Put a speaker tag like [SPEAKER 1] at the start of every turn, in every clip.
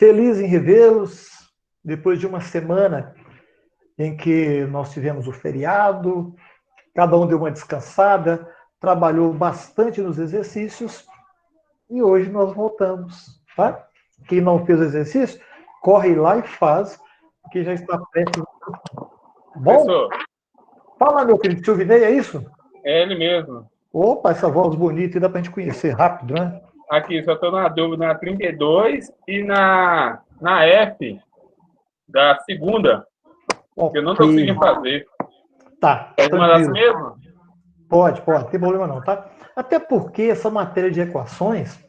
[SPEAKER 1] Feliz em revê-los, depois de uma semana em que nós tivemos o feriado, cada um deu uma descansada, trabalhou bastante nos exercícios e hoje nós voltamos, tá? Quem não fez o exercício, corre lá e faz, porque já está prestes. Bom,
[SPEAKER 2] Professor,
[SPEAKER 1] fala, meu querido, Silvinei, é isso?
[SPEAKER 2] é ele mesmo.
[SPEAKER 1] Opa, essa voz bonita, e dá pra gente conhecer rápido, né?
[SPEAKER 2] Aqui, só estou na dúvida na 32 e na F da segunda, que eu não estou
[SPEAKER 1] Ok,
[SPEAKER 2] conseguindo fazer.
[SPEAKER 1] tá,
[SPEAKER 2] É uma das
[SPEAKER 1] tranquilo.
[SPEAKER 2] mesmas?
[SPEAKER 1] Pode, não tem problema não, tá? Até porque essa matéria de equações,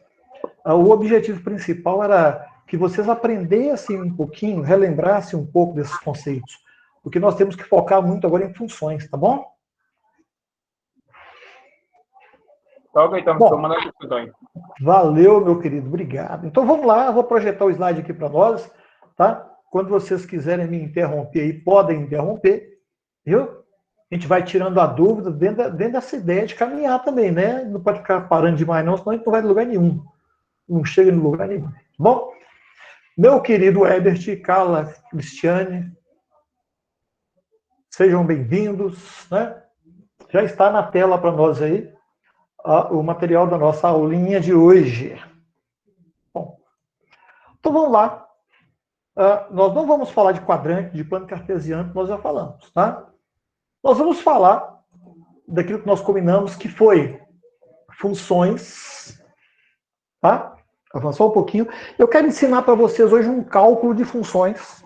[SPEAKER 1] o objetivo principal era que vocês aprendessem um pouquinho, relembrassem um pouco desses conceitos. Porque nós temos que focar muito agora em funções, tá bom?
[SPEAKER 2] Toca então, professor,
[SPEAKER 1] Bom,
[SPEAKER 2] manda as questões.
[SPEAKER 1] valeu, meu querido, obrigado. Então vamos lá, eu vou projetar o slide aqui para nós, tá? Quando vocês quiserem me interromper aí, podem interromper, viu? A gente vai tirando a dúvida dentro dessa ideia de caminhar também, né? Não pode ficar parando demais não, senão a gente não vai em lugar nenhum. Não chega em lugar nenhum. Bom, meu querido Herbert, Carla, Cristiane, sejam bem-vindos, né? Já está na tela para nós aí o material da nossa aulinha de hoje. Bom, então vamos lá. Nós não vamos falar de quadrante, de plano cartesiano, que nós já falamos, tá? Nós vamos falar daquilo que nós combinamos, que foi funções, tá? Avançou um pouquinho. Eu quero ensinar para vocês hoje um cálculo de funções,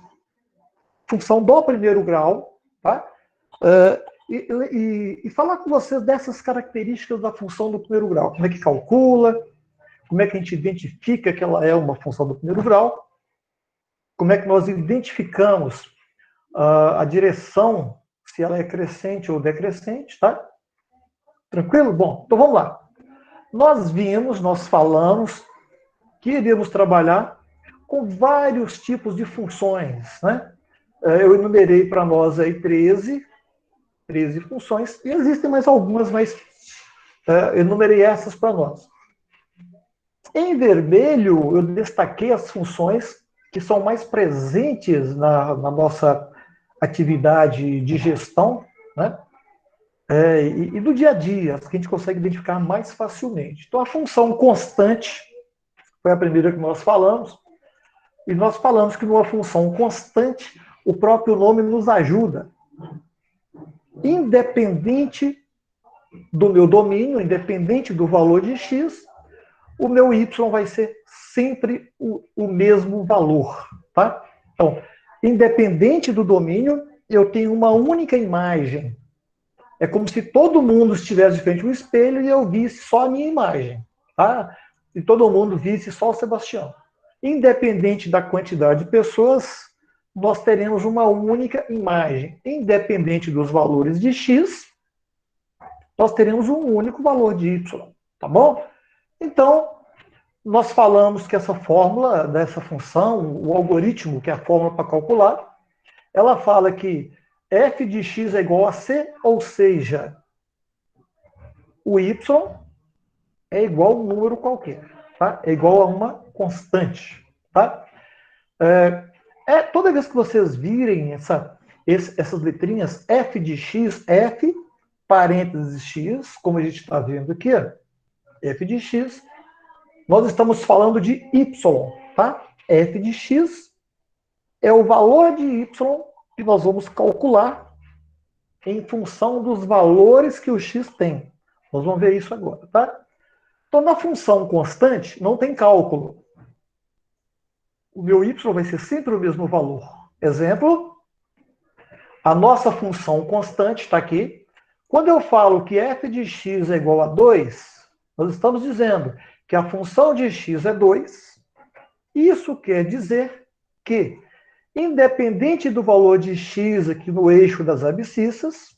[SPEAKER 1] função do primeiro grau, tá? E falar com vocês dessas características da função do primeiro grau. Como é que calcula, como é que a gente identifica que ela é uma função do primeiro grau, como é que nós identificamos a direção, se ela é crescente ou decrescente, tá? Tranquilo? Bom, então vamos lá. Nós falamos que iríamos trabalhar com vários tipos de funções, né? Eu enumerei para nós aí 13 funções, e existem mais algumas, mas enumerei essas para nós. Em vermelho, eu destaquei as funções que são mais presentes na nossa atividade de gestão, né? E do dia a dia, as que a gente consegue identificar mais facilmente. Então, a função constante foi a primeira que nós falamos, e nós falamos que numa função constante, o próprio nome nos ajuda. Independente do meu domínio, independente do valor de x, o meu y vai ser sempre o mesmo valor, tá? Então, independente do domínio, eu tenho uma única imagem. É como se todo mundo estivesse de frente ao espelho e eu visse só a minha imagem, tá? E todo mundo visse só o Sebastião. Independente da quantidade de pessoas, nós teremos uma única imagem. Independente dos valores de x, nós teremos um único valor de y, tá bom? Então, nós falamos que essa fórmula dessa função, o algoritmo, que é a fórmula para calcular, ela fala que f de x é igual a c, ou seja, o y é igual a um número qualquer, tá? É igual a uma constante, tá? Toda vez que vocês virem essas letrinhas, f de x, f, parênteses x, como a gente está vendo aqui, f de x, nós estamos falando de y, tá? F de x é o valor de y que nós vamos calcular em função dos valores que o x tem. Nós vamos ver isso agora, tá? Então, na função constante, não tem cálculo. O meu y vai ser sempre o mesmo valor. Exemplo, a nossa função constante está aqui. Quando eu falo que f de x é igual a 2, nós estamos dizendo que a função de x é 2. Isso quer dizer que, independente do valor de x aqui no eixo das abscissas,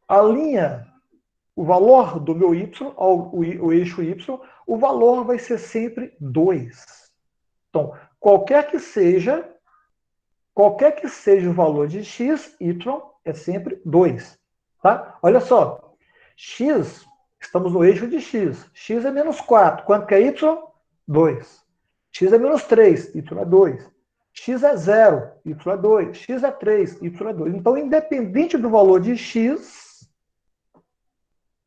[SPEAKER 1] a linha, o valor do meu y, o eixo y, o valor vai ser sempre 2. Então, qualquer que seja o valor de x, y é sempre 2. Tá? Olha só, x, estamos no eixo de x. X é menos 4. Quanto que é y? 2. x é menos 3, y é 2. X é 0, y é 2. X é 3, y é 2. Então, independente do valor de x,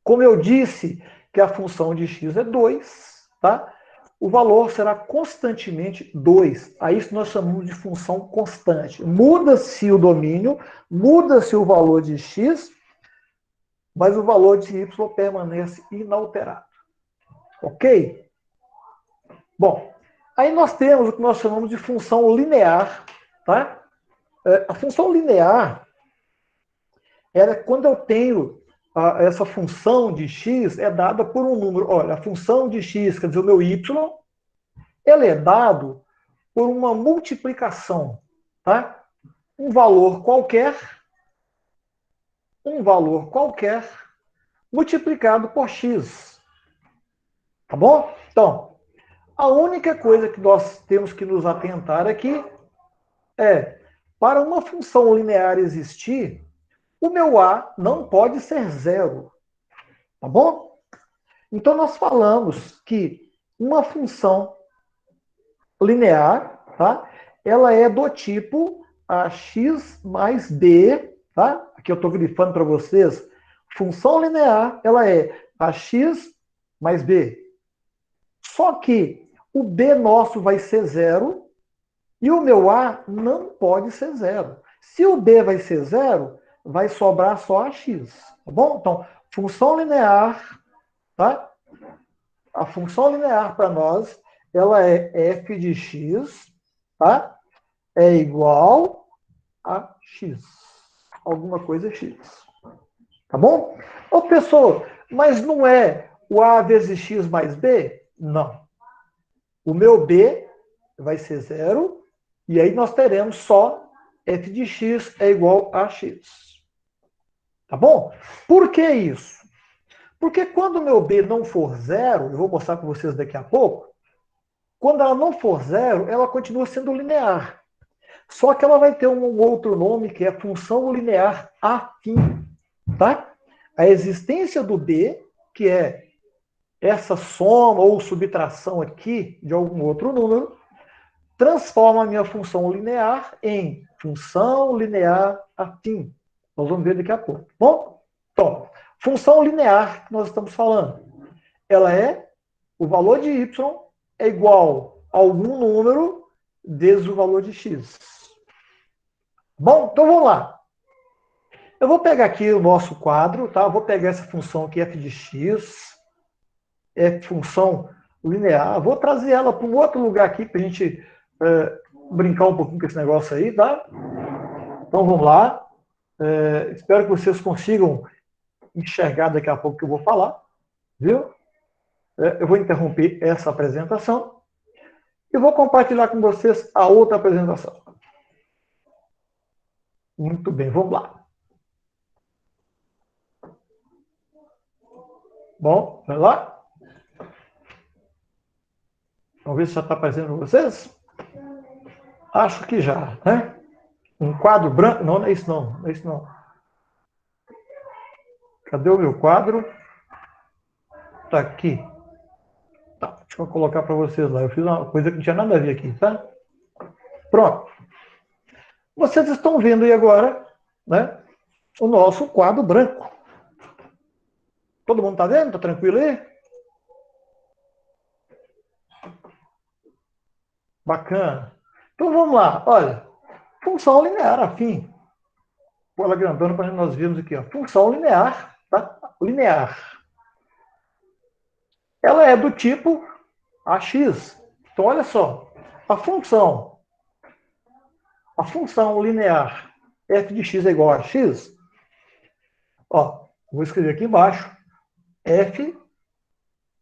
[SPEAKER 1] como eu disse que a função de x é 2, tá? O valor será constantemente 2. A isso nós chamamos de função constante. Muda-se o domínio, muda-se o valor de x, mas o valor de y permanece inalterado. Ok? Bom, aí nós temos o que nós chamamos de função linear, tá? A função linear é quando eu tenho essa função de x é dada por um número. Olha, a função de x, quer dizer, o meu y, ele é dado por uma multiplicação, tá? Um valor qualquer, multiplicado por x. Tá bom? Então, a única coisa que nós temos que nos atentar aqui é, para uma função linear existir, o meu a não pode ser zero. Tá bom? Então, nós falamos que uma função linear, tá? Ela é do tipo ax mais b, tá? Aqui eu estou grifando para vocês. Função linear, ela é ax mais b. Só que o b nosso vai ser zero e o meu a não pode ser zero. Se o b vai ser zero, vai sobrar só ax, tá bom? Então, função linear, tá? A função linear para nós, ela é f de x, tá? É igual a x. Alguma coisa x. Tá bom? Ô, pessoal, mas não é o a vezes x mais b? Não. O meu b vai ser zero, e aí nós teremos só f de x é igual a x. Tá bom? Por que isso? Porque quando o meu b não for zero, eu vou mostrar para vocês daqui a pouco, quando ela não for zero, ela continua sendo linear. Só que ela vai ter um outro nome, que é função linear afim. Tá? A existência do b, que é essa soma ou subtração aqui de algum outro número, transforma a minha função linear em função linear afim. Nós vamos ver daqui a pouco. Bom? Então, função linear que nós estamos falando, ela é o valor de y é igual a algum número vezes o valor de x. Bom, então vamos lá. Eu vou pegar aqui o nosso quadro, tá? Eu vou pegar essa função aqui, f de x, é função linear. Vou trazer ela para um outro lugar aqui para a gente brincar um pouquinho com esse negócio aí, tá? Então vamos lá. Espero que vocês consigam enxergar daqui a pouco o que eu vou falar, viu? Eu vou interromper essa apresentação e vou compartilhar com vocês a outra apresentação. Muito bem, vamos lá. Bom, vai lá. Vamos ver se já está aparecendo para vocês. Acho que já, né? Um quadro branco. Não, não é isso não. Não é isso não. Cadê o meu quadro? Está aqui. Tá, deixa eu colocar para vocês lá. Eu fiz uma coisa que não tinha nada a ver aqui, tá? Pronto. Vocês estão vendo aí agora, né? O nosso quadro branco. Todo mundo está vendo? Está tranquilo aí? Bacana. Então vamos lá. Olha, função linear afim. Bola grandona para nós vermos aqui, ó. Função linear, tá? Linear. Ela é do tipo ax. Então olha só, a função linear f de x é igual a x. Ó, vou escrever aqui embaixo. F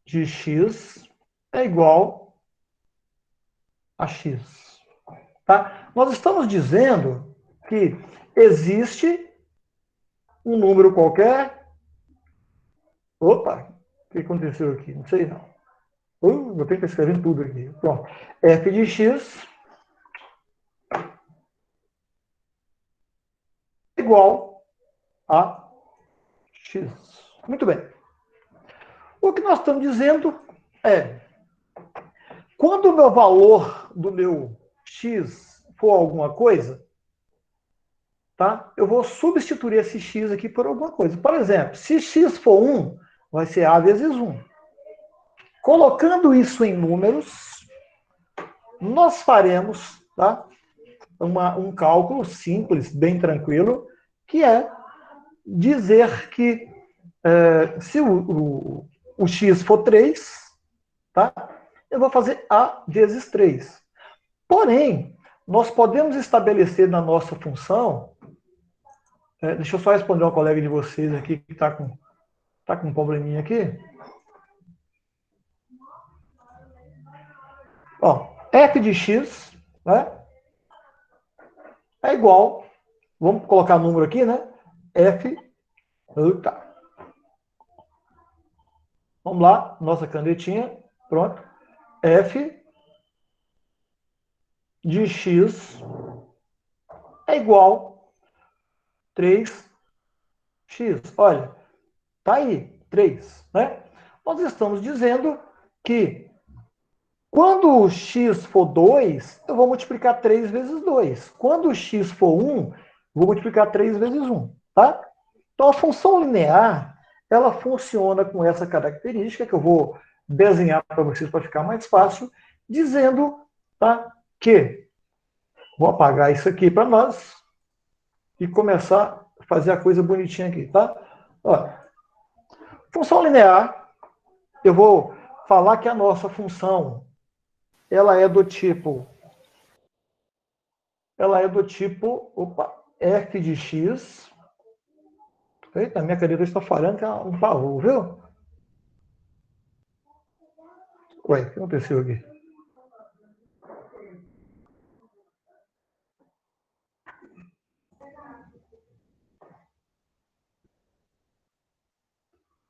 [SPEAKER 1] de x é igual a x. Tá? Nós estamos dizendo que existe um número qualquer. Opa, o que aconteceu aqui? Não sei não. Eu tenho que escrever tudo aqui. Pronto. F de x igual a x. Muito bem. O que nós estamos dizendo é, Quando o meu valor do meu x for alguma coisa, tá? Eu vou substituir esse x aqui por alguma coisa. Por exemplo, se x for 1, vai ser a vezes 1. Colocando isso em números, nós faremos, tá? Um cálculo simples, bem tranquilo, que é dizer que se o x for 3, tá? Eu vou fazer a vezes 3. Porém, nós podemos estabelecer na nossa função, deixa eu só responder uma colega de vocês aqui que está com um probleminha aqui. Ó, f de x, né, é igual, vamos colocar número aqui, né? F, tá. Vamos lá, nossa canetinha, pronto. F de x é igual 3x. Olha, tá aí, 3, né? Nós estamos dizendo que quando o x for 2, eu vou multiplicar 3 vezes 2. Quando o x for 1, eu vou multiplicar 3 vezes 1, tá? Então, a função linear, ela funciona com essa característica, que eu vou desenhar para vocês para ficar mais fácil, dizendo, tá, que, vou apagar isso aqui para nós e começar a fazer a coisa bonitinha aqui, tá? Ó, função linear, eu vou falar que a nossa função, ela é do tipo, f de x. Eita, minha caneta está falhando, que é um pavor, viu? Ué, o que aconteceu aqui?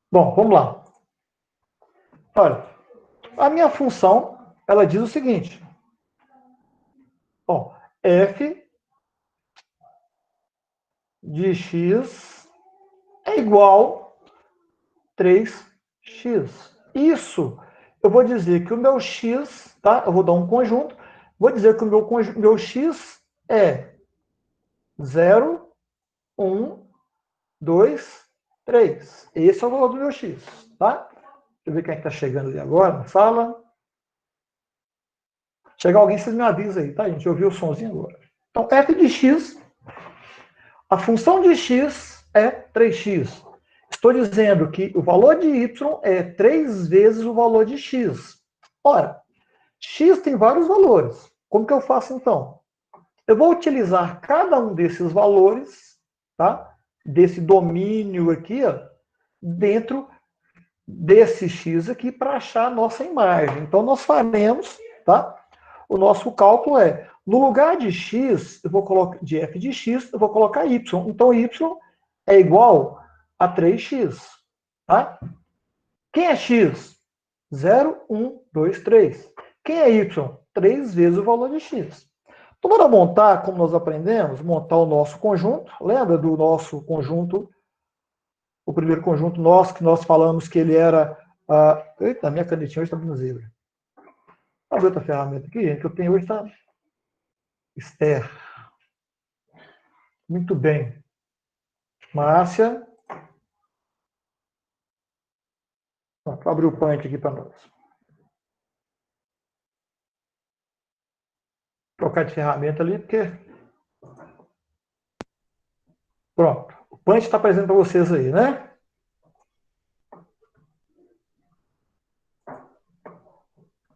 [SPEAKER 1] Bom, vamos lá. Olha, a minha função, ela diz o seguinte. Ó, f de x é igual a 3x. Isso, eu vou dizer que o meu x, tá? Eu vou dar um conjunto, vou dizer que o meu x é 0, 1, 2, 3. Esse é o valor do meu x, tá? Deixa eu ver quem é que está chegando ali agora na sala. Chegar alguém, vocês me avisam aí, tá, gente? Eu ouvi o somzinho agora. Então, f de x, a função de x é 3x. Estou dizendo que o valor de y é 3 vezes o valor de x. Ora, x tem vários valores. Como que eu faço, então? Eu vou utilizar cada um desses valores, tá? Desse domínio aqui, ó, dentro desse x aqui para achar a nossa imagem. Então, nós faremos, tá? O nosso cálculo é, no lugar de x, eu vou colocar, de f de x, eu vou colocar y. Então, y é igual a 3x. Tá? Quem é x? 0, 1, 2, 3. Quem é y? 3 vezes o valor de x. Então, bora montar, como nós aprendemos, montar o nosso conjunto. Lembra do nosso conjunto, o primeiro conjunto nosso, que nós falamos que ele era... Eita, minha canetinha hoje está vindo zebra. A outra ferramenta aqui, gente, que eu tenho hoje está... Esther. Muito bem. Márcia. Vou abrir o punch aqui para nós. Trocar de ferramenta ali, porque... Pronto. O punch está apresentando para vocês aí, né?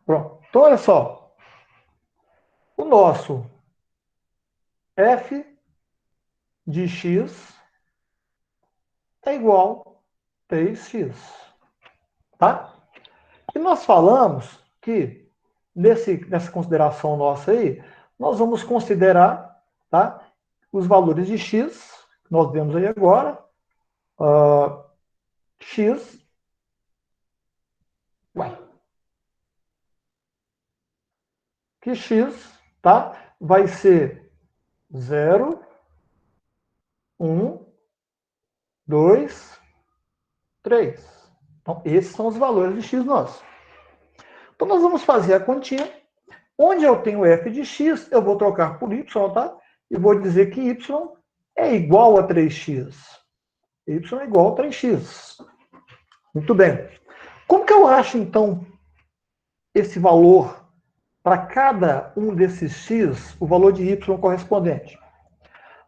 [SPEAKER 1] Pronto. Então, olha só. O nosso f de x é igual a 3x. Tá? E nós falamos que, nessa consideração nossa aí, nós vamos considerar, tá, os valores de x, que nós vemos aí agora, x, que x, tá, vai ser 0, 1, 2, 3. Então, esses são os valores de x nossos. Então, nós vamos fazer a continha. Onde eu tenho f de x, eu vou trocar por y, tá? E vou dizer que y é igual a 3x. Y é igual a 3x. Muito bem. Como que eu acho, então, esse valor para cada um desses x, o valor de y correspondente?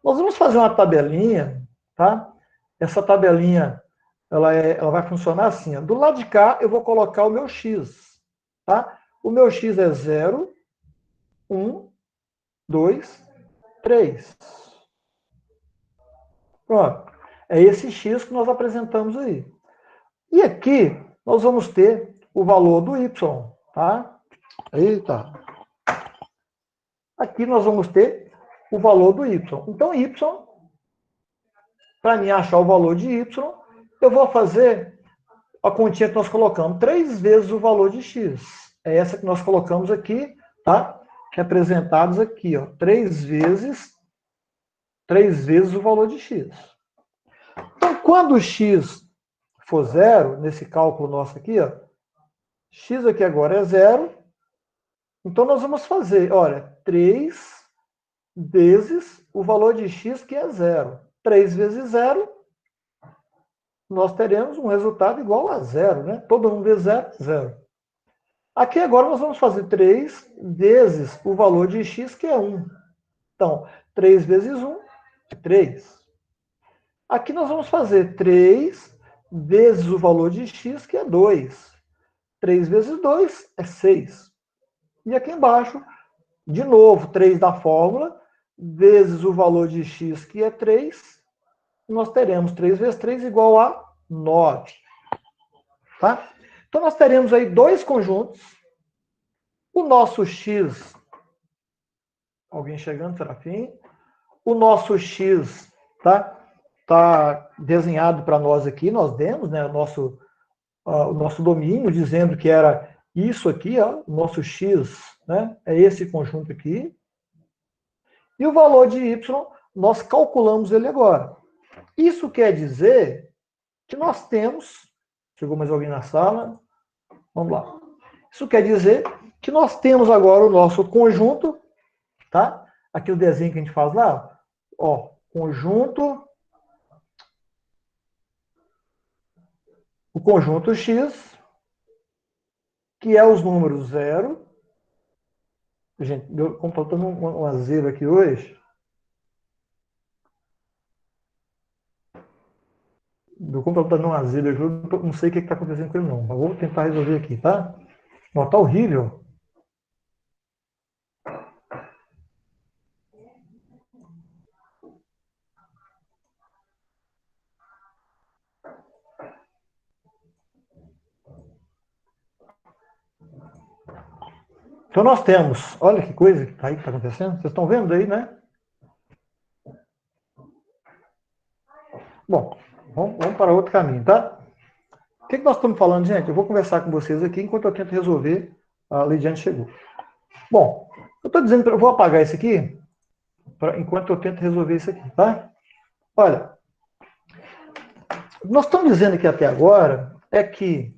[SPEAKER 1] Nós vamos fazer uma tabelinha, tá? Essa tabelinha, ela vai funcionar assim. Ó. Do lado de cá, eu vou colocar o meu x, tá? O meu x é 0, 1, 2, 3. Pronto. É esse x que nós apresentamos aí. E aqui, nós vamos ter o valor do y, tá? Eita. Aqui nós vamos ter o valor do y. Então, y, para mim achar o valor de y, eu vou fazer a continha que nós colocamos, 3 vezes o valor de x. É essa que nós colocamos aqui, tá? Representados aqui, ó. 3 vezes o valor de x. Então, quando o x for 0, nesse cálculo nosso aqui, ó, x aqui agora é 0, então nós vamos fazer, olha, 3 vezes o valor de x, que é 0. 3 vezes 0, nós teremos um resultado igual a 0, né? Todo mundo vezes 0, 0. Aqui agora nós vamos fazer 3 vezes o valor de x, que é 1. Então, 3 vezes 1 é 3. Aqui nós vamos fazer 3 vezes o valor de x, que é 2. 3 vezes 2 é 6. E aqui embaixo, de novo, 3 da fórmula, vezes o valor de x, que é 3. Nós teremos 3 vezes 3 igual a 9. Tá? Então, nós teremos aí dois conjuntos. O nosso x... Alguém chegando, Serafim? O nosso x, tá? Tá desenhado para nós aqui, nós demos, né, o nosso domínio, dizendo que era isso aqui, ó, o nosso x, né, é esse conjunto aqui. E o valor de y, nós calculamos ele agora. Isso quer dizer que nós temos... Chegou mais alguém na sala? Vamos lá. Isso quer dizer que nós temos agora o nosso conjunto, tá? Aqui o desenho que a gente faz lá, ó, conjunto... O conjunto x, que é os números 0. Gente, como está dando um azelo aqui hoje. Meu computador está dando um azelo, eu não sei o que está acontecendo com ele, não. Mas vou tentar resolver aqui, tá? Ó, tá horrível. Então nós temos, olha que coisa que está acontecendo. Vocês estão vendo aí, né? Bom, vamos para outro caminho, tá? O que nós estamos falando, gente? Eu vou conversar com vocês aqui enquanto eu tento resolver. A Lidiane chegou. Bom, eu estou dizendo, eu vou apagar isso aqui enquanto eu tento resolver isso aqui, tá? Olha, nós estamos dizendo aqui até agora é que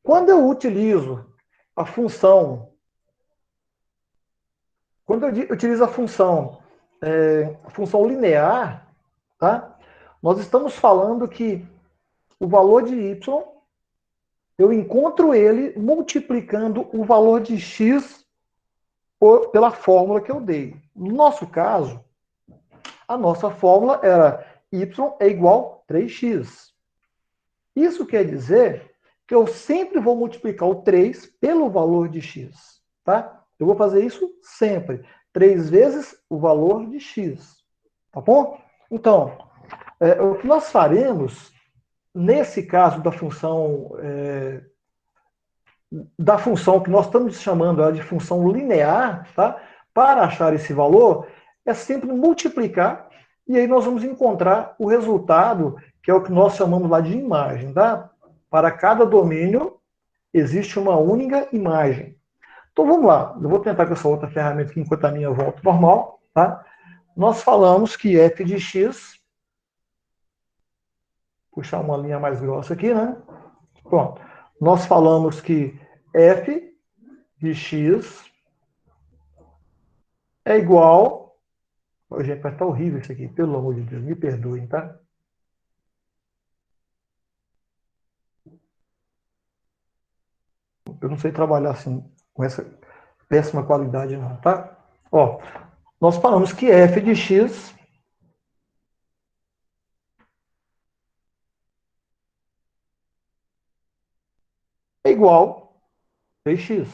[SPEAKER 1] quando eu utilizo a função, a função linear, tá? Nós estamos falando que o valor de y, eu encontro ele multiplicando o valor de x pela fórmula que eu dei. No nosso caso, a nossa fórmula era y é igual a 3x. Isso quer dizer que eu sempre vou multiplicar o 3 pelo valor de x. Tá? Eu vou fazer isso sempre. 3 vezes o valor de x. Tá bom? Então, o que nós faremos, nesse caso da função que nós estamos chamando de função linear, tá? Para achar esse valor, é sempre multiplicar, e aí nós vamos encontrar o resultado, que é o que nós chamamos lá de imagem. Tá? Para cada domínio, existe uma única imagem. Então vamos lá, eu vou tentar com essa outra ferramenta aqui enquanto a minha volta normal. Tá? Nós falamos que f de x, puxar uma linha mais grossa aqui, né? Pronto. Nós falamos que f de x é igual... Oh, gente, vai estar horrível isso aqui, pelo amor de Deus, me perdoem, tá? Eu não sei trabalhar assim, com essa péssima qualidade não, tá? Ó, nós falamos que f de x é igual a 3x,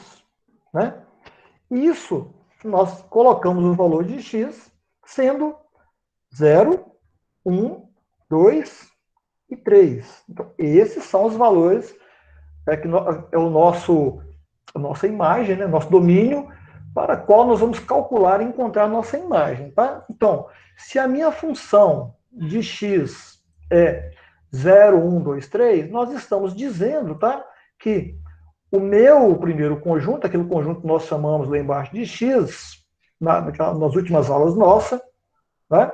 [SPEAKER 1] né? Isso, nós colocamos o valor de x sendo 0, 1, 2 e 3. Então, esses são os valores que é a nossa imagem, né? Nosso domínio, para qual nós vamos calcular e encontrar a nossa imagem. Tá? Então, se a minha função de x é 0, 1, 2, 3, nós estamos dizendo, tá, que o meu primeiro conjunto, aquele conjunto que nós chamamos lá embaixo de x, nas últimas aulas nossas, né,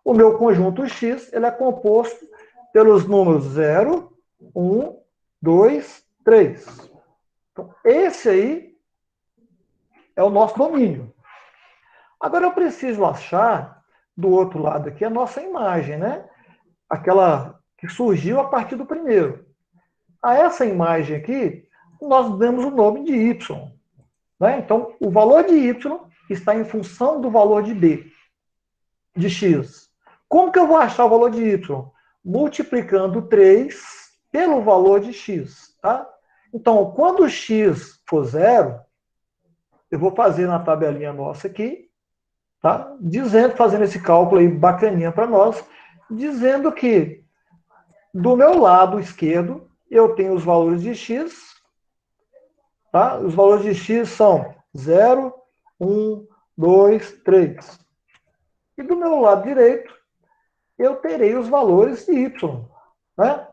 [SPEAKER 1] o meu conjunto x ele é composto pelos números 0, 1, 2, 3. Então, esse aí é o nosso domínio. Agora eu preciso achar, do outro lado aqui, a nossa imagem, né? Aquela que surgiu a partir do primeiro. A essa imagem aqui, nós damos o nome de y. Né? Então, o valor de y está em função do valor de b, de x. Como que eu vou achar o valor de y? Multiplicando 3 pelo valor de x. Tá? Então, quando x for 0, eu vou fazer na tabelinha nossa aqui, tá? Fazendo esse cálculo aí bacaninha para nós, dizendo que do meu lado esquerdo eu tenho os valores de x, tá? Os valores de x são 0, 1, 2, 3. E do meu lado direito eu terei os valores de y, né?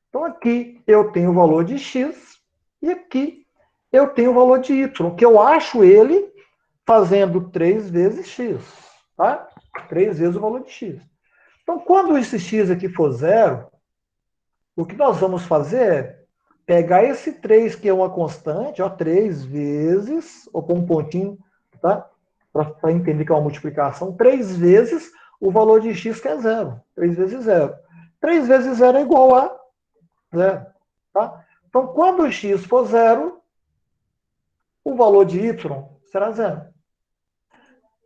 [SPEAKER 1] Então aqui eu tenho o valor de x e aqui eu tenho o valor de y, que eu acho ele fazendo 3 vezes x, tá? 3 vezes o valor de x. Então, quando esse x aqui for 0, o que nós vamos fazer é pegar esse 3, que é uma constante, ó, 3 vezes, ou com um pontinho, tá? Para entender que é uma multiplicação, 3 vezes o valor de x, que é 0. 3 vezes 0. 3 vezes 0 é igual a 0. Tá? Então, quando o x for 0, o valor de y será 0.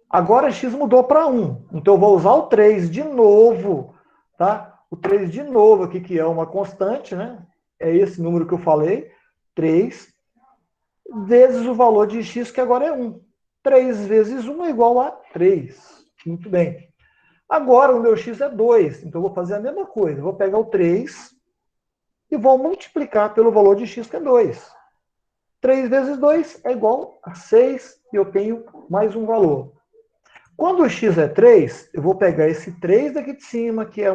[SPEAKER 1] Agora x mudou para 1. Então eu vou usar o 3 de novo. Tá? O 3 de novo aqui, que é uma constante, né? É esse número que eu falei. 3 vezes o valor de x, que agora é 1. 3 vezes 1 é igual a 3. Muito bem. Agora o meu x é 2. Então eu vou fazer a mesma coisa. Eu vou pegar o 3 e vou multiplicar pelo valor de x, que é 2. 3 vezes 2 é igual a 6. E eu tenho mais um valor. Quando o x é 3, eu vou pegar esse 3 daqui de cima, que é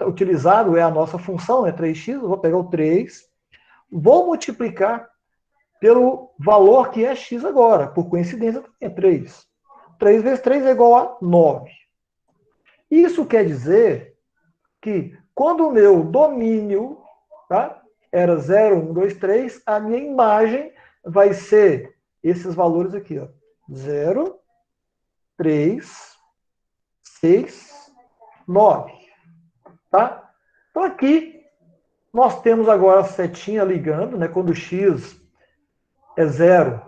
[SPEAKER 1] utilizado, é a nossa função, é 3x, eu vou pegar o 3, vou multiplicar pelo valor que é x agora, por coincidência é 3. 3 vezes 3 é igual a 9. Isso quer dizer que quando o meu domínio, tá, era 0, 1, 2, 3, a minha imagem vai ser esses valores aqui, ó, 0, 3, 6, 9. Tá? Então aqui nós temos agora a setinha ligando, né? Quando x é 0,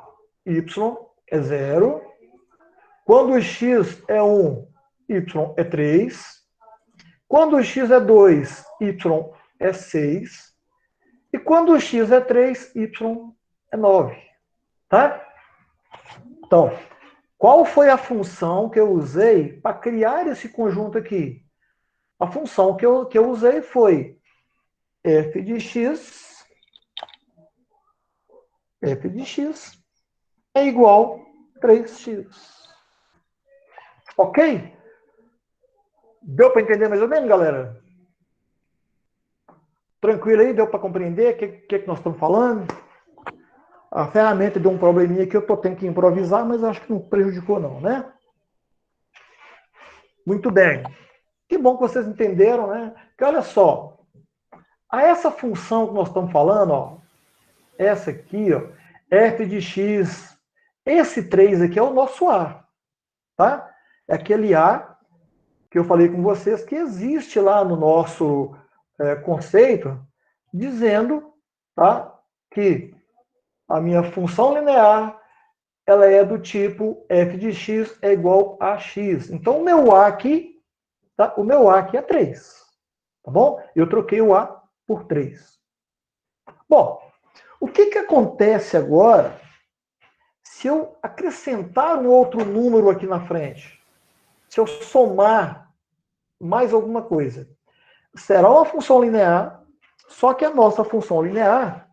[SPEAKER 1] y é 0. Quando x é 1, y é 3. Quando x é 2, y é 6. E quando x é 3, y é 9. Tá? Então, qual foi a função que eu usei para criar esse conjunto aqui? A função que eu usei foi f de x é igual a 3x. Ok? Deu para entender mais ou menos, galera? Tranquilo aí? Deu para compreender o que nós estamos falando? A ferramenta deu um probleminha que eu tô tendo que improvisar, mas acho que não prejudicou não, né? Muito bem. Que bom que vocês entenderam, né? Que olha só, essa função que nós estamos falando, ó, essa aqui, ó, f de x, esse 3 aqui é o nosso A, tá? É aquele A que eu falei com vocês que existe lá no nosso conceito, dizendo, tá, que a minha função linear ela é do tipo f de x é igual a x. Então, o meu A aqui, tá? O meu A aqui é 3. Tá bom? Eu troquei o A por 3. Bom, o que acontece agora se eu acrescentar um outro número aqui na frente? Se eu somar mais alguma coisa? Será uma função linear, só que a nossa função linear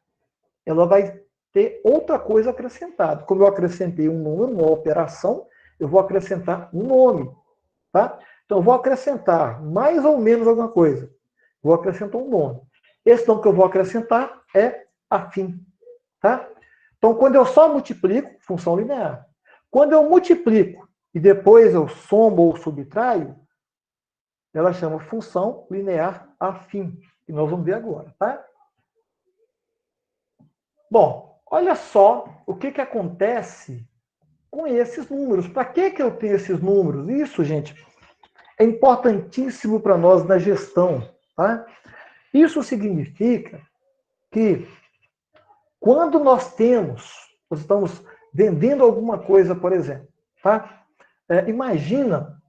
[SPEAKER 1] ela vai ter outra coisa acrescentada. Como eu acrescentei um número, uma operação, eu vou acrescentar um nome. Tá? Então, eu vou acrescentar mais ou menos alguma coisa. Vou acrescentar um nome. Esse nome que eu vou acrescentar é afim. Tá? Então, quando eu só multiplico, função linear. Quando eu multiplico e depois eu somo ou subtraio, ela chama função linear afim. E nós vamos ver agora. Tá? Bom, olha só o que acontece com esses números. Para que eu tenho esses números? Isso, gente, é importantíssimo para nós na gestão. Tá? Isso significa que quando nós estamos vendendo alguma coisa, por exemplo, tá? Imagina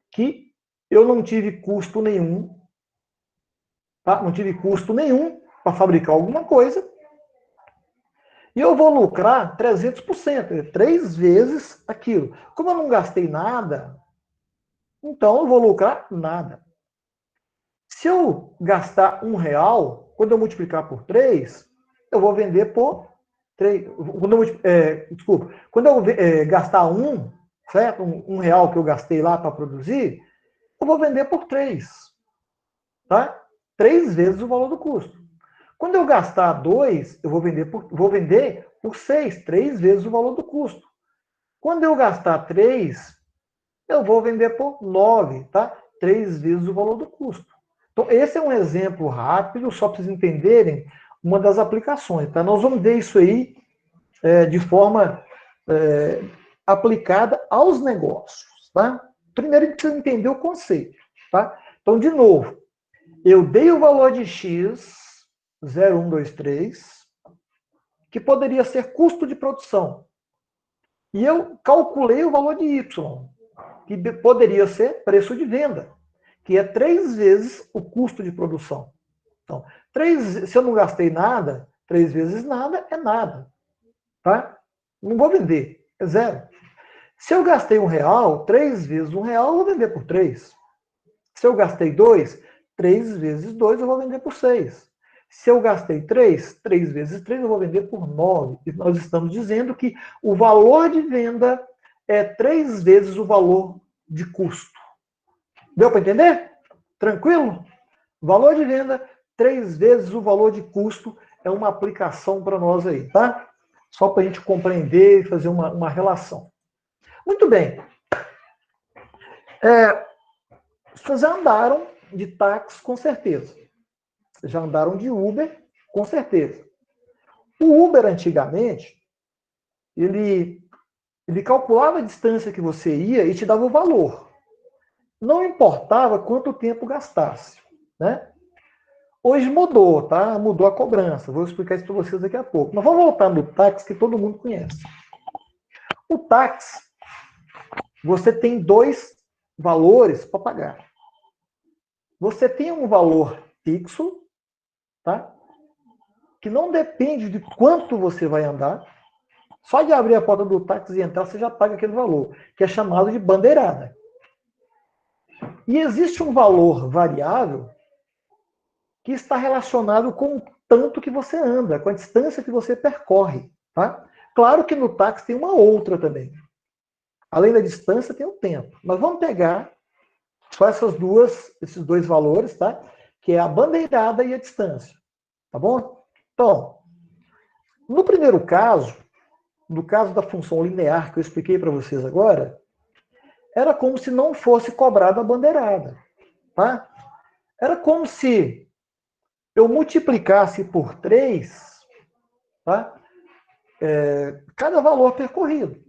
[SPEAKER 1] que eu não tive custo nenhum, tá? Não tive custo nenhum para fabricar alguma coisa, e eu vou lucrar 300%, 3 vezes aquilo. Como eu não gastei nada, então eu vou lucrar nada. Se eu gastar R$1, quando eu multiplicar por 3, eu vou vender por 3. Desculpa, quando eu gastar certo? R$1 que eu gastei lá para produzir, eu vou vender por 3. Tá? 3 vezes o valor do custo. Quando eu gastar 2, eu vou vender por 6, 3 vezes o valor do custo. Quando eu gastar 3, eu vou vender por 9, tá? 3 vezes o valor do custo. Então, esse é um exemplo rápido, só para vocês entenderem uma das aplicações. Tá? Nós vamos ver isso aí de forma aplicada aos negócios. Tá? Primeiro, a gente precisa entender o conceito. Tá? Então, de novo, eu dei o valor de x, 0, 1, 2, 3, que poderia ser custo de produção. E eu calculei o valor de y, que poderia ser preço de venda, que é 3 vezes o custo de produção. Então, se eu não gastei nada, 3 vezes nada é nada. Tá? Não vou vender, é 0. Se eu gastei R$1, 3 vezes R$1, eu vou vender por 3. Se eu gastei 2, 3 vezes 2 eu vou vender por 6. Se eu gastei 3, 3 vezes 3 eu vou vender por 9. E nós estamos dizendo que o valor de venda é 3 vezes o valor de custo. Deu para entender? Tranquilo? Valor de venda, 3 vezes o valor de custo é uma aplicação para nós aí, tá? Só para a gente compreender e fazer uma relação. Muito bem. Vocês já andaram de táxi, com certeza. Já andaram de Uber, com certeza. O Uber, antigamente, ele calculava a distância que você ia e te dava o valor. Não importava quanto tempo gastasse, né? Hoje mudou, tá? Mudou a cobrança. Vou explicar isso para vocês daqui a pouco. Mas vamos voltar no táxi que todo mundo conhece. O táxi, você tem 2 valores para pagar. Você tem um valor fixo, tá? Que não depende de quanto você vai andar. Só de abrir a porta do táxi e entrar, você já paga aquele valor, que é chamado de bandeirada. E existe um valor variável que está relacionado com o tanto que você anda, com a distância que você percorre. Tá? Claro que no táxi tem uma outra também. Além da distância, tem o tempo. Mas vamos pegar só esses 2 valores, tá? Que é a bandeirada e a distância. Tá bom? Então, no primeiro caso, no caso da função linear que eu expliquei para vocês agora, era como se não fosse cobrada a bandeirada. Tá? Era como se eu multiplicasse por 3, tá? cada valor percorrido.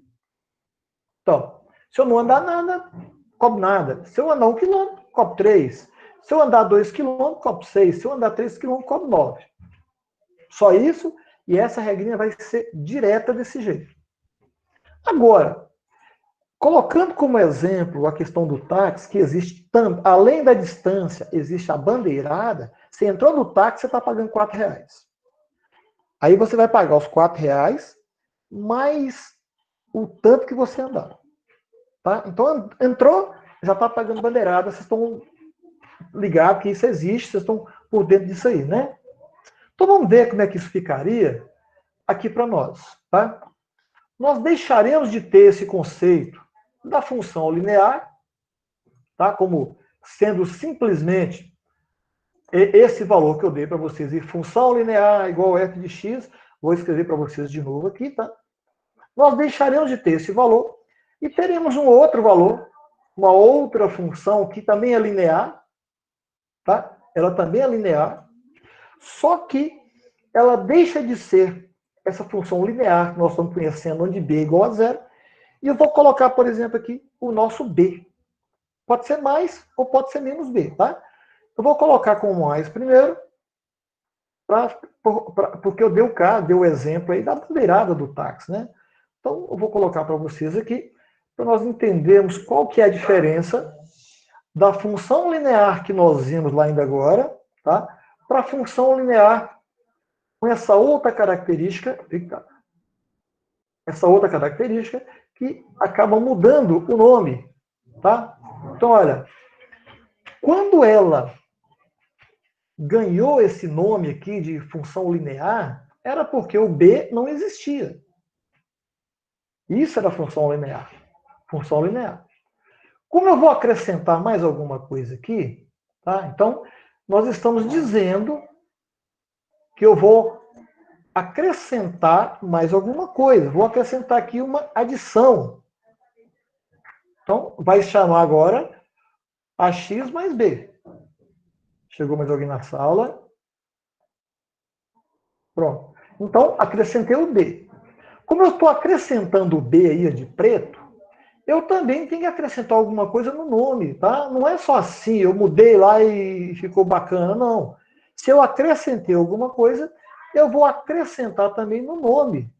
[SPEAKER 1] Então, se eu não andar nada, cobro nada. Se eu andar 1 quilômetro, cobro 3. Se eu andar 2 quilômetros, cobro 6. Se eu andar 3 quilômetros, cobro 9. Só isso, e essa regrinha vai ser direta desse jeito. Agora, colocando como exemplo a questão do táxi, que existe, além da distância, existe a bandeirada, você entrou no táxi, você está pagando R$4. Aí você vai pagar os R$4 mais o tanto que você andar. Tá? Então, entrou, já está pagando bandeirada, vocês estão ligados que isso existe, vocês estão por dentro disso aí, né? Então, vamos ver como é que isso ficaria aqui para nós. Tá? Nós deixaremos de ter esse conceito da função linear, tá? Como sendo simplesmente esse valor que eu dei para vocês, e função linear igual a f de x, vou escrever para vocês de novo aqui, tá? Nós deixaremos de ter esse valor e teremos um outro valor, uma outra função que também é linear, tá? Ela também é linear, só que ela deixa de ser essa função linear que nós estamos conhecendo, onde b é igual a zero, e eu vou colocar, por exemplo, aqui o nosso b. Pode ser mais ou pode ser menos b, tá? Eu vou colocar com mais primeiro, porque eu dei o exemplo aí da bandeirada do táxi, né? Então, eu vou colocar para vocês aqui, para nós entendermos qual que é a diferença da função linear que nós vimos lá ainda agora, tá? Para a função linear com essa outra característica, que acaba mudando o nome, tá? Então, olha, quando ela ganhou esse nome aqui de função linear, era porque o b não existia. Isso era função linear. Função linear. Como eu vou acrescentar mais alguma coisa aqui, tá? Então, nós estamos dizendo que eu vou acrescentar mais alguma coisa. Vou acrescentar aqui uma adição. Então, vai chamar agora ax mais b. Chegou mais alguém na sala? Pronto. Então, acrescentei o b. Como eu estou acrescentando o b aí de preto, eu também tenho que acrescentar alguma coisa no nome, tá? Não é só assim, eu mudei lá e ficou bacana, não. Se eu acrescentei alguma coisa, eu vou acrescentar também no nome.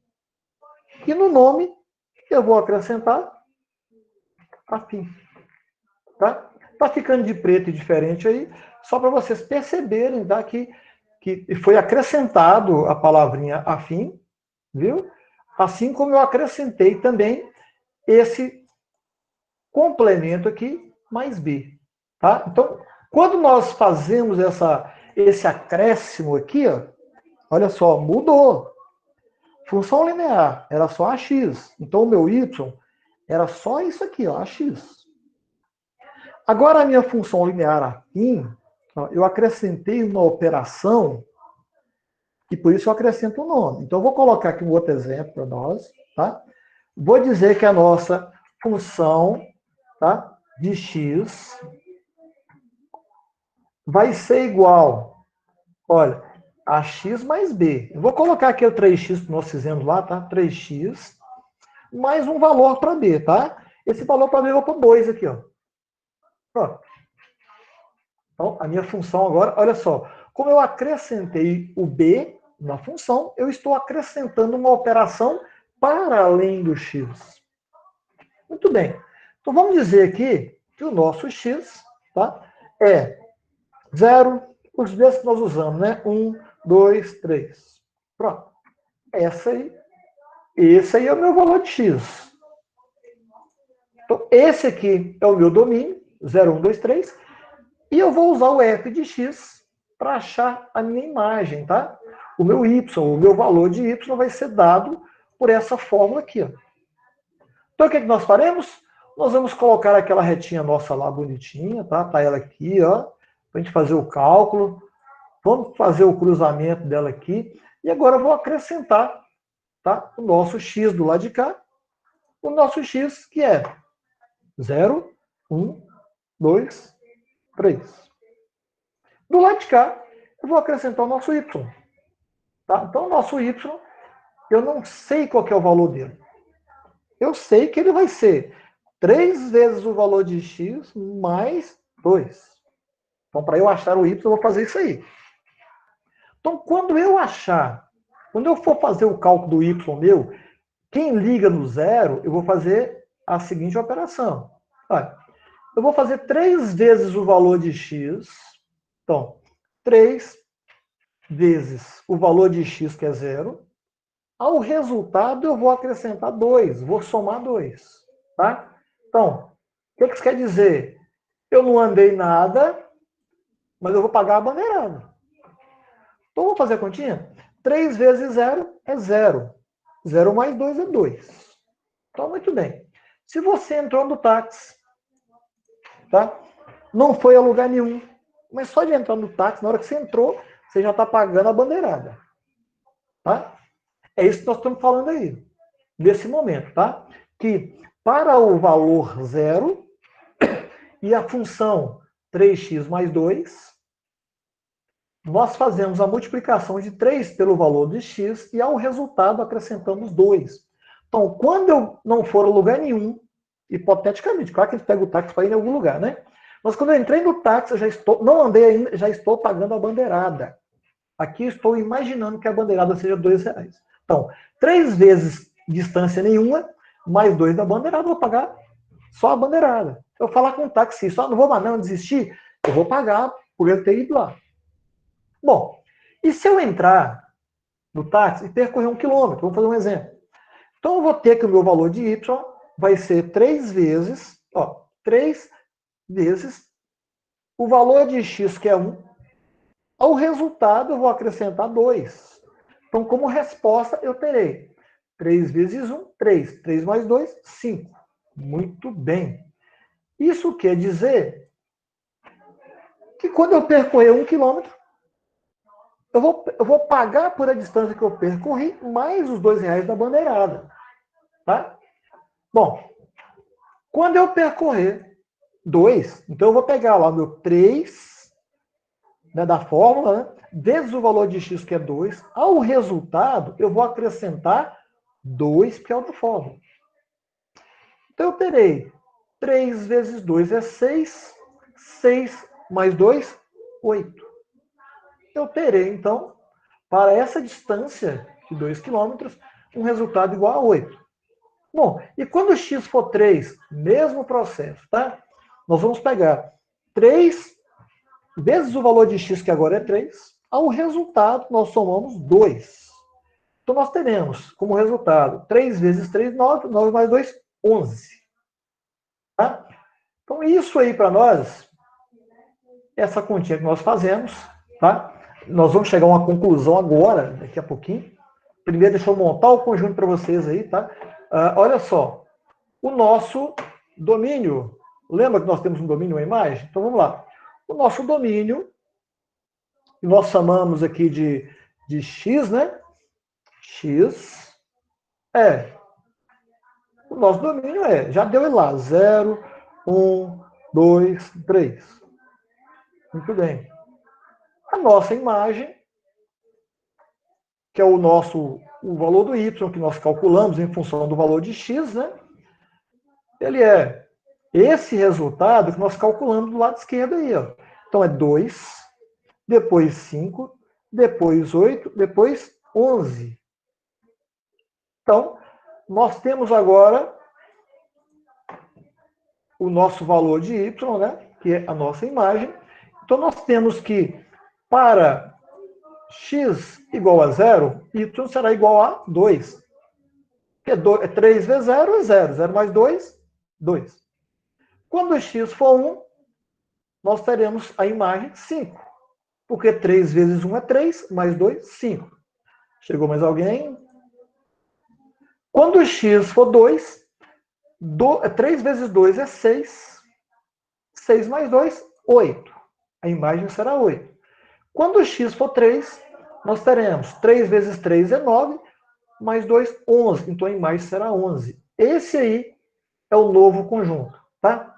[SPEAKER 1] E no nome, eu vou acrescentar afim. Tá? Tá ficando de preto e diferente aí, só para vocês perceberem, tá? Que foi acrescentado a palavrinha afim, viu? Assim como eu acrescentei também esse complemento aqui, mais b. Tá? Então, quando nós fazemos esse acréscimo aqui, ó, olha só, mudou. Função linear era só ax. Então, o meu y era só isso aqui, ó, ax. Agora, a minha função linear afim, ó, eu acrescentei uma operação e por isso eu acrescento o nome. Então, eu vou colocar aqui um outro exemplo para nós. Tá? Vou dizer que a nossa função, tá, de x vai ser igual, olha, a x mais b. Eu vou colocar aqui o 3x que nós fizemos lá, tá? 3x mais um valor para b, tá? Esse valor para b eu vou pôr 2 aqui, ó. Pronto. Então, a minha função agora, olha só, como eu acrescentei o b na função, eu estou acrescentando uma operação para além do x. Muito bem. Então, vamos dizer aqui que o nosso x, tá, é 0, os vezes que nós usamos, né? 1, 2, 3. Pronto. Esse aí é o meu valor de x. Então, esse aqui é o meu domínio, 0, 1, 2, 3. E eu vou usar o f de x para achar a minha imagem, tá? O meu y, o meu valor de y vai ser dado por essa fórmula aqui, ó. Então, o que nós faremos? Nós vamos colocar aquela retinha nossa lá bonitinha, tá? Tá ela aqui, ó, para a gente fazer o cálculo. Vamos fazer o cruzamento dela aqui. E agora eu vou acrescentar, tá, o nosso x do lado de cá. O nosso x, que é 0, 1, 2, 3. Do lado de cá, eu vou acrescentar o nosso y. Tá? Então, o nosso y, eu não sei qual que é o valor dele. Eu sei que ele vai ser 3 vezes o valor de x mais 2. Então, para eu achar o y, eu vou fazer isso aí. Então, quando eu for fazer o cálculo do y meu, quem liga no zero, eu vou fazer a seguinte operação. Olha, eu vou fazer 3 vezes o valor de x. Então, 3 vezes o valor de x, que é zero. Ao resultado, eu vou acrescentar 2, vou somar 2. Tá? Então, o que isso quer dizer? Eu não andei nada, mas eu vou pagar a bandeirada. Então, vou fazer a continha. 3 vezes 0 é 0. 0 mais 2 é 2. Então, muito bem. Se você entrou no táxi, tá? Não foi a lugar nenhum, mas só de entrar no táxi, na hora que você entrou, você já está pagando a bandeirada. Tá? É isso que nós estamos falando aí, nesse momento, tá? Que para o valor 0 e a função 3x mais 2, nós fazemos a multiplicação de 3 pelo valor de x e ao resultado acrescentamos 2. Então, quando eu não for a lugar nenhum, hipoteticamente, claro que a gente pega o táxi para ir em algum lugar, né? Mas quando eu entrei no táxi, eu já estou, não andei ainda, já estou pagando a bandeirada. Aqui estou imaginando que a bandeirada seja R$2. Então, 3 vezes distância nenhuma, mais 2 da bandeirada, eu vou pagar só a bandeirada. Eu falar com o taxista, não vou mais não desistir, eu vou pagar por ele ter ido lá. Bom, e se eu entrar no táxi e percorrer 1 quilômetro? Vamos fazer um exemplo. Então, eu vou ter que o meu valor de y vai ser 3 vezes, 3 vezes o valor de x, que é 1. Ao resultado, eu vou acrescentar 2. Então, como resposta, eu terei 3 vezes 1, 3. 3 mais 2, 5. Muito bem. Isso quer dizer que quando eu percorrer 1 quilômetro, eu vou pagar por a distância que eu percorri, mais os R$2 da bandeirada. Tá? Bom, quando eu percorrer 2, então eu vou pegar lá meu 3, né, da fórmula, né, vezes o valor de x, que é 2. Ao resultado, eu vou acrescentar 2, que é o da fórmula. Então eu terei 3 vezes 2 é 6. 6 mais 2, 8. Eu terei, então, para essa distância de 2 km, um resultado igual a 8. Bom, e quando x for 3, mesmo processo, tá? Nós vamos pegar 3 vezes o valor de x, que agora é 3. Ao resultado, nós somamos 2. Então, nós teremos como resultado 3 vezes 3, 9. 9 mais 2, 11. Tá? Então, isso aí para nós, essa continha que nós fazemos, tá? Nós vamos chegar a uma conclusão agora, daqui a pouquinho. Primeiro, deixa eu montar o conjunto para vocês aí, tá? Olha só, o nosso domínio, lembra que nós temos um domínio, uma imagem? Então, vamos lá. O nosso domínio, que nós chamamos aqui de x, né? X é, o nosso domínio já deu lá, 0, 1, 2, 3. Muito bem. A nossa imagem, que é o valor do y, que nós calculamos em função do valor de x, né? Ele é esse resultado que nós calculamos do lado esquerdo aí, ó. Então é 2, depois 5, depois 8, depois 11. Então, nós temos agora o nosso valor de y, né? Que é a nossa imagem. Então, nós temos que, para x igual a 0, y será igual a 2. Porque 3 vezes 0 é 0. 0 mais 2, 2. Quando x for 1, nós teremos a imagem 5. Porque 3 vezes 1 é 3, mais 2, 5. Chegou mais alguém? Quando x for 2, 3 vezes 2 é 6. 6 mais 2, 8. A imagem será 8. Quando x for 3, nós teremos 3 vezes 3 é 9, mais 2, 11. Então a imagem será 11. Esse aí é o novo conjunto, tá?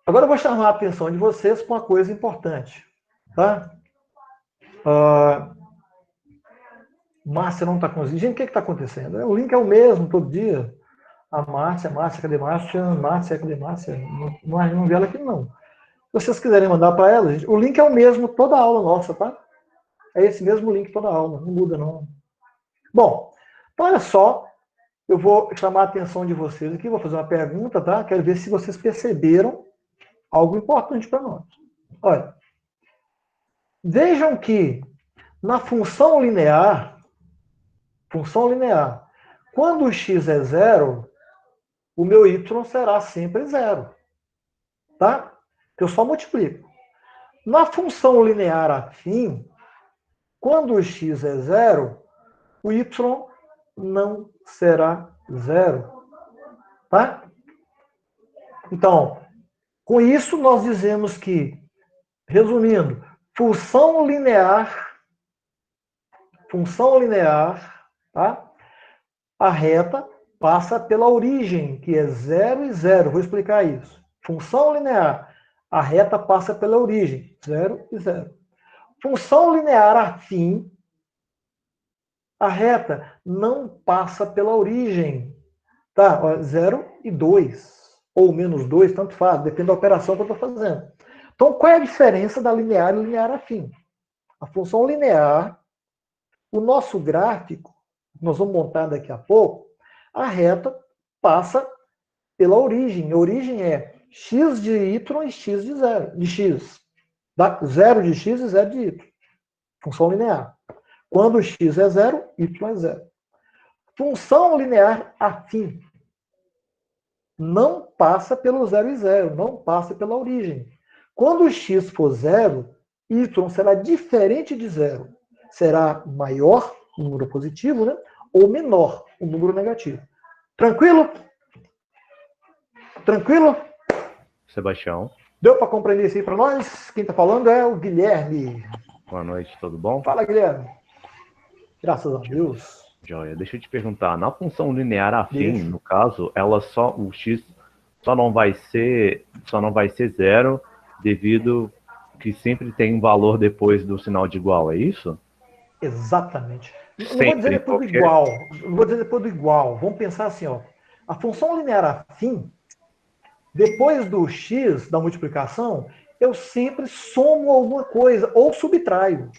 [SPEAKER 1] Agora eu vou chamar a atenção de vocês para uma coisa importante, tá? Márcia não está conseguindo. Gente, o que está acontecendo? O link é o mesmo todo dia. A Márcia, cadê Márcia? Márcia, cadê Márcia? Não vi ela aqui, não. Se vocês quiserem mandar para ela, gente, o link é o mesmo toda a aula nossa, tá? É esse mesmo link toda a aula, não muda, não. Bom, então olha só, eu vou chamar a atenção de vocês aqui, vou fazer uma pergunta, tá? Quero ver se vocês perceberam algo importante para nós. Olha, vejam que na função linear, quando o x é zero, o meu y será sempre zero. Tá? Eu só multiplico. Na função linear afim, quando o x é zero, o y não será zero. Tá? Então, com isso nós dizemos que, resumindo, função linear, tá? A reta passa pela origem, que é 0 e 0. Vou explicar isso. Função linear, a reta passa pela origem, 0 e 0. Função linear afim, a reta não passa pela origem. Tá? 0 e 2. Ou menos 2, tanto faz, depende da operação que eu estou fazendo. Então, qual é a diferença da linear e linear afim? A função linear, o nosso gráfico, nós vamos montar daqui a pouco, a reta passa pela origem. A origem é x de y e x de 0, de x. Dá 0 de x e 0 de y. Função linear. Quando x é 0, y é 0. Função linear afim. Não passa pelo 0 e 0, não passa pela origem. Quando x for 0, y será diferente de 0. Será maior, o número positivo, né? Ou menor, o número negativo. Tranquilo? Tranquilo?
[SPEAKER 3] Sebastião.
[SPEAKER 1] Deu para compreender isso aí para nós? Quem está falando é o Guilherme.
[SPEAKER 3] Boa noite, tudo bom?
[SPEAKER 1] Fala, Guilherme. Graças a Deus.
[SPEAKER 3] Joia, deixa eu te perguntar, na função linear afim, no caso, o x só não vai ser zero devido que sempre tem um valor depois do sinal de igual, é isso?
[SPEAKER 1] Exatamente. Não
[SPEAKER 3] Sempre,
[SPEAKER 1] vou dizer depois do igual. Não vou dizer depois do igual. Vamos pensar assim, ó. A função linear afim, depois do x, da multiplicação, eu sempre somo alguma coisa ou subtraio.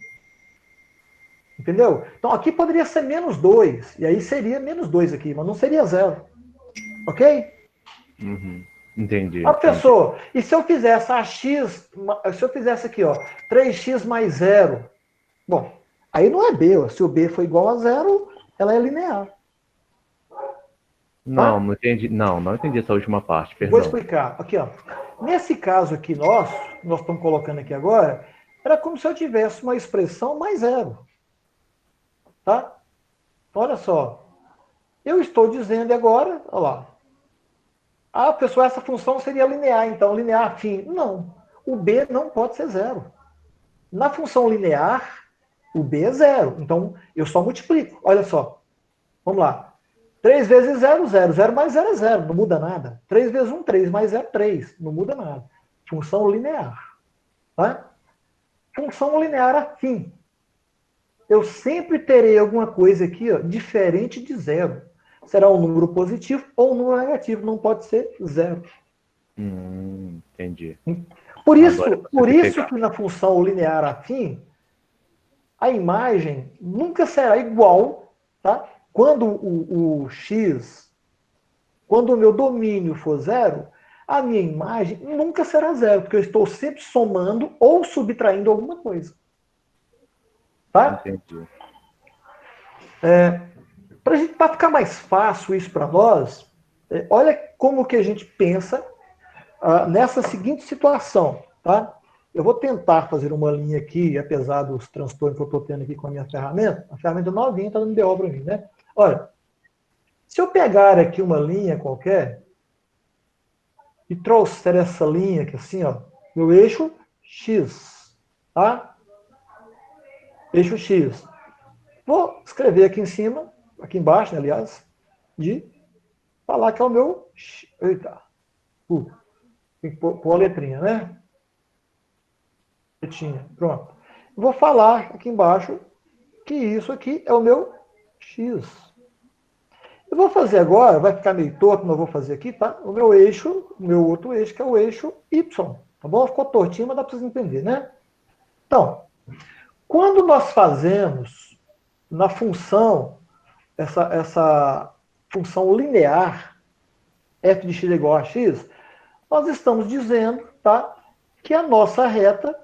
[SPEAKER 1] Entendeu? Então aqui poderia ser menos 2. E aí seria menos 2 aqui, mas não seria zero. Ok?
[SPEAKER 3] Uhum. Entendi.
[SPEAKER 1] Professor, e se eu fizesse se eu fizesse aqui, ó, 3x mais 0? Bom, aí não é b. Ó. Se o b for igual a 0, ela é linear.
[SPEAKER 3] Não, não entendi. Não entendi essa última parte, perdão.
[SPEAKER 1] Vou explicar. Aqui, ó. Nesse caso aqui nós estamos colocando aqui agora, era como se eu tivesse uma expressão mais 0. Tá? Olha só. Eu estou dizendo agora, olha lá. Ah, pessoal, essa função seria linear, então, linear afim. Não. O b não pode ser 0. Na função linear, o b é 0. Então, eu só multiplico. Olha só. Vamos lá. 3 vezes 0, 0. 0 mais 0 é 0. Não muda nada. 3 vezes 1, 3 mais 0, 3. Não muda nada. Função linear. Tá? Função linear afim. Eu sempre terei alguma coisa aqui, ó, diferente de 0. Será um número positivo ou um número negativo. Não pode ser 0.
[SPEAKER 3] Entendi.
[SPEAKER 1] Por isso que na função linear afim, a imagem nunca será igual, tá? Quando quando o meu domínio for 0, a minha imagem nunca será 0, porque eu estou sempre somando ou subtraindo alguma coisa. Tá?
[SPEAKER 3] Entendi.
[SPEAKER 1] Para ficar mais fácil isso para nós, olha como que a gente pensa nessa seguinte situação, tá? Eu vou tentar fazer uma linha aqui, apesar dos transtornos que eu estou tendo aqui com a minha ferramenta. A ferramenta novinha está dando BO para mim, né? Olha, se eu pegar aqui uma linha qualquer e trouxer essa linha aqui assim, ó, meu eixo X, tá? Eixo X. Vou escrever aqui em cima, aqui embaixo, né, aliás, de falar que é o meu... Eita. Tem que pôr a letrinha, né? Letrinha. Pronto. Vou falar aqui embaixo que isso aqui é o meu X. Eu vou fazer agora, vai ficar meio torto, mas eu vou fazer aqui, tá? O meu eixo, o meu outro eixo, que é o eixo Y. Tá bom? Ficou tortinho, mas dá para vocês entenderem, né? Então, quando nós fazemos na função, essa função linear, f de x é igual a x, nós estamos dizendo, tá, que a nossa reta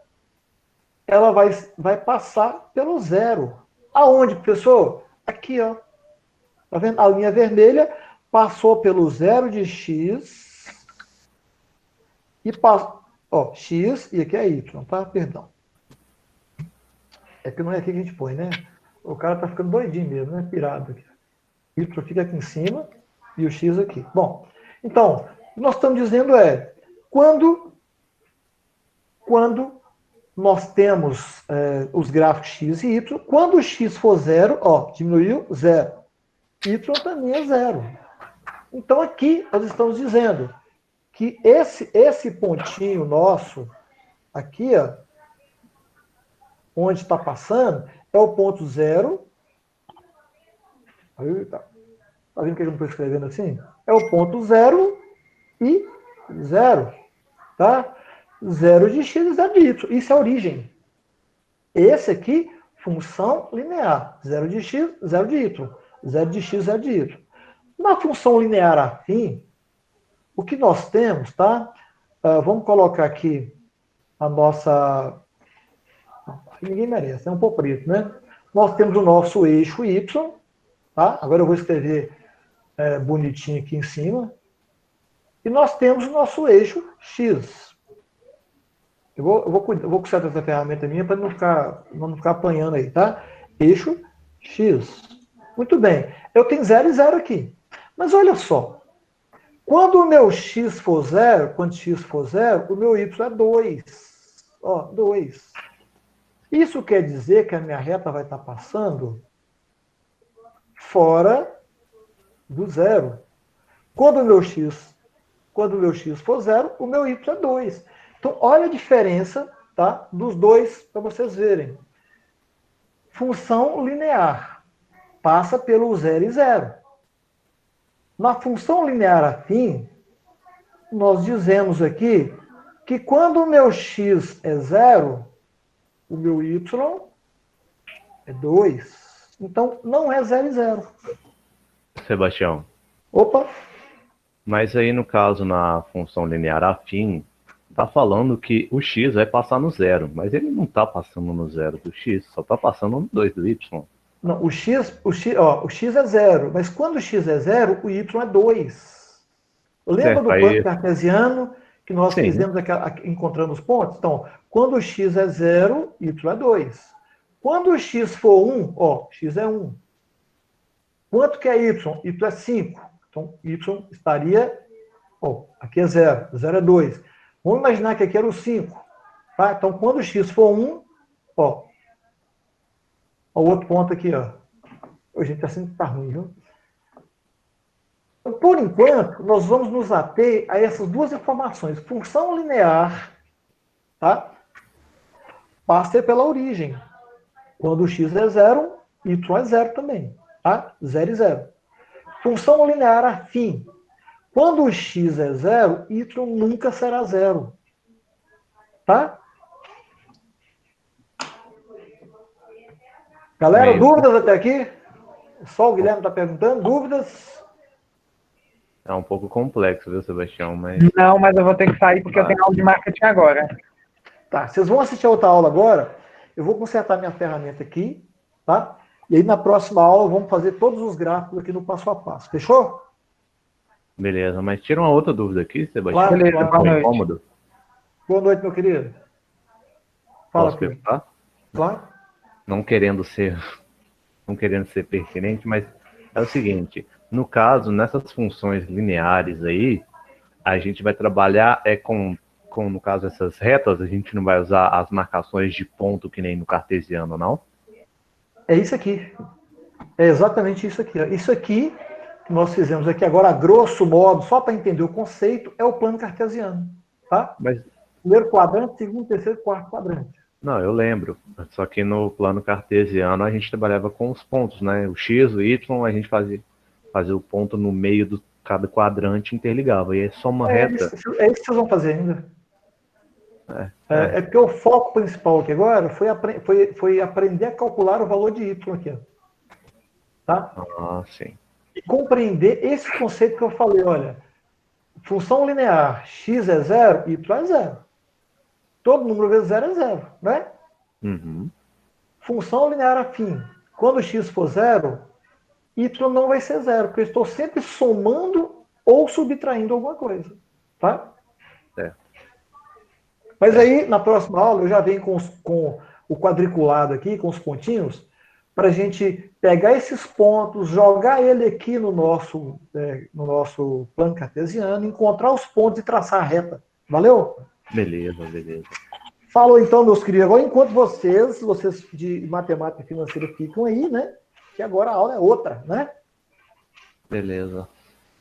[SPEAKER 1] ela vai passar pelo zero. Aonde, professor? Aqui, ó. Tá vendo? A linha vermelha passou pelo zero de x e passou, ó, x e aqui é y, tá? Perdão. É que não é aqui que a gente põe, né? O cara tá ficando doidinho mesmo, né? Pirado aqui. Y fica aqui em cima e o x aqui. Bom, então, o que nós estamos dizendo é, quando nós temos os gráficos x e y, quando o x for zero, ó, diminuiu, zero. Y também é zero. Então, aqui nós estamos dizendo que esse pontinho nosso, aqui, ó, onde está passando, é o ponto zero. Tá vendo que eu não estou escrevendo assim? É o ponto zero e zero. Tá? Zero de x e zero de y. Isso é a origem. Esse aqui, função linear. Zero de x, zero de y. Zero de x, zero de y. Na função linear afim, o que nós temos, tá? Vamos colocar aqui a nossa... Ninguém merece, é um pouco preto, né? Nós temos o nosso eixo y, tá? Agora eu vou escrever bonitinho aqui em cima. E nós temos o nosso eixo x. Eu vou consertar essa ferramenta minha para não ficar apanhando aí, tá? Eixo x. Muito bem. Eu tenho 0 e 0 aqui. Mas olha só. Quando o meu x for 0, o meu y é 2. Ó, 2. Isso quer dizer que a minha reta vai estar passando fora do zero. Quando o meu x for 0, o meu y é 2. Então, olha a diferença, tá, dos dois, para vocês verem. Função linear passa pelo 0 e 0. Na função linear afim, nós dizemos aqui que quando o meu x é 0, o meu y é 2. Então, não é 0 e 0.
[SPEAKER 3] Sebastião.
[SPEAKER 1] Opa!
[SPEAKER 3] Mas aí, no caso, na função linear afim, tá falando que o x vai passar no zero, mas ele não tá passando no zero do x, só tá passando no 2 do y.
[SPEAKER 1] Não, o x é 0, mas quando o x é 0, o y é 2. Lembra do plano cartesiano que nós fizemos encontrando os pontos? Então, quando o x é 0, y é 2. Quando o x for 1, ó, x é 1. Quanto que é y? Y é 5. Então, y estaria, ó, aqui é 0, 0 é 2. Vamos imaginar que aqui era o 5. Tá? Então, quando o x for 1, ó, o outro ponto aqui, ó. Gente, assim tá ruim, viu? Então, por enquanto, nós vamos nos ater a essas duas informações. Função linear, tá? Passa pela origem. Quando o x é 0, y é 0 também, tá? 0 e 0. Função linear afim. Quando o x é 0, y nunca será 0. Tá? Galera, dúvidas até aqui? Só o Guilherme está perguntando. Dúvidas?
[SPEAKER 3] É um pouco complexo, viu, Sebastião? Mas...
[SPEAKER 4] Não, mas eu vou ter que sair porque eu tenho aula de marketing agora.
[SPEAKER 1] Tá, vocês vão assistir a outra aula agora. Eu vou consertar minha ferramenta aqui, tá? E aí na próxima aula vamos fazer todos os gráficos aqui no passo a passo. Fechou?
[SPEAKER 3] Beleza, mas tira uma outra dúvida aqui, Sebastião.
[SPEAKER 1] Claro,
[SPEAKER 4] beleza, boa noite.
[SPEAKER 3] Incômodo.
[SPEAKER 1] Boa noite, meu querido. Fala,
[SPEAKER 3] Posso perguntar?
[SPEAKER 1] Claro.
[SPEAKER 3] Não querendo ser pertinente, mas é o seguinte, no caso, nessas funções lineares aí, a gente vai trabalhar com no caso, essas retas, a gente não vai usar as marcações de ponto que nem no cartesiano, não?
[SPEAKER 1] É isso aqui. É exatamente isso aqui. Ó. Isso aqui que nós fizemos aqui agora, a grosso modo, só para entender o conceito, é o plano cartesiano. Tá?
[SPEAKER 3] Mas...
[SPEAKER 1] Primeiro quadrante, segundo, terceiro, quarto quadrante.
[SPEAKER 3] Não, eu lembro. Só que no plano cartesiano a gente trabalhava com os pontos, né? O X, o Y, a gente fazia o ponto no meio de cada quadrante e interligava. E aí soma reta.
[SPEAKER 1] É isso que vocês vão fazer ainda.
[SPEAKER 3] É.
[SPEAKER 1] É porque o foco principal aqui agora foi aprender a calcular o valor de Y aqui. Ó. Tá?
[SPEAKER 3] Ah, sim.
[SPEAKER 1] E compreender esse conceito que eu falei, olha, função linear, x é zero, y é zero. Todo número vezes zero é zero, né?
[SPEAKER 3] Uhum.
[SPEAKER 1] Função linear afim, quando x for zero, y não vai ser zero, porque eu estou sempre somando ou subtraindo alguma coisa, tá?
[SPEAKER 3] É.
[SPEAKER 1] Mas aí, na próxima aula, eu já venho com o quadriculado aqui, com os pontinhos, para a gente pegar esses pontos, jogar ele aqui no nosso plano cartesiano, encontrar os pontos e traçar a reta. Valeu?
[SPEAKER 3] Beleza, beleza.
[SPEAKER 1] Falou então, meus queridos. Agora, enquanto vocês de matemática financeira ficam aí, né? Que agora a aula é outra, né?
[SPEAKER 3] Beleza.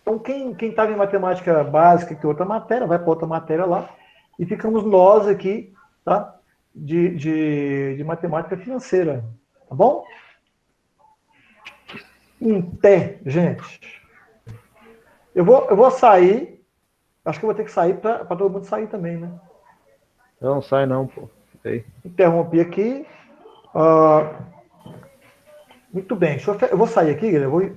[SPEAKER 1] Então, quem estava em matemática básica, que é outra matéria, vai para outra matéria lá, e ficamos nós aqui, tá? De matemática financeira, tá bom? Gente. Eu vou sair, acho que eu vou ter que sair para todo mundo sair também, né?
[SPEAKER 3] Não sai não, pô. Sei.
[SPEAKER 1] Interrompi aqui. Muito bem, eu vou sair aqui, galera. Eu vou